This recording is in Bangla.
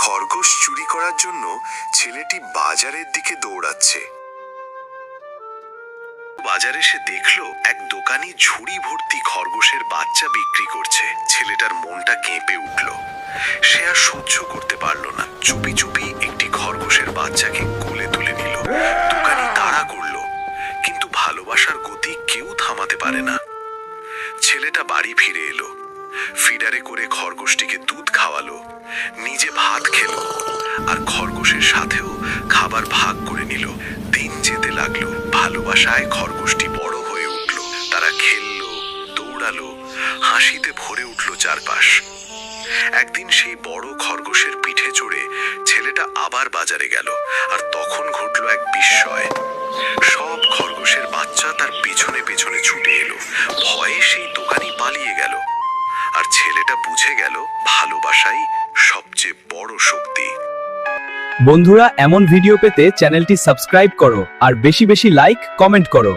খরগোশ চুরি করার জন্য ছেলেটি বাজারের দিকে দৌড়াচ্ছে। বাজারে সে দেখলো এক দোকানি ঝুড়ি ভর্তি খরগোশের বাচ্চা বিক্রি করছে। ছেলেটার মনটা কেঁপে উঠল। সে আর সহ্য করতে পারল না। চুপি চুপি একটি খরগোশের বাচ্চাকে কোলে তুলে নিল। দোকানি তাড়া করলো, কিন্তু ভালোবাসার গতি কেউ থামাতে পারে না। ছেলেটা বাড়ি ফিরে এলো, ফিডারে করে খরগোশটিকে দুধ খাওয়ালো, নিজে ভাত খেলো আর খরগোশের সাথেও খাবার ভাগ করে নিল। দিন যেতে লাগলো, ভালোবাসায় খরগোশটি বড় হয়ে উঠল। তারা খেললো, দৌড়ালো, হাসিতে ভরে উঠল চারপাশ। একদিন সেই বড় খরগোশের পিঠে চড়ে ছেলেটা আবার বাজারে গেল, আর তখন ঘটল এক বিস্ময়। সব খরগোশের বাচ্চা তার পেছনে পেছনে ছুটে এলো। ভয়ে সেই দোকানি পালিয়ে গেল, আর ছেলেটা বুঝে গেল ভালোবাসাই সবচেয়ে বড় শক্তি। বন্ধুরা, এমন ভিডিও পেতে চ্যানেলটি সাবস্ক্রাইব করো আর বেশি বেশি লাইক কমেন্ট করো।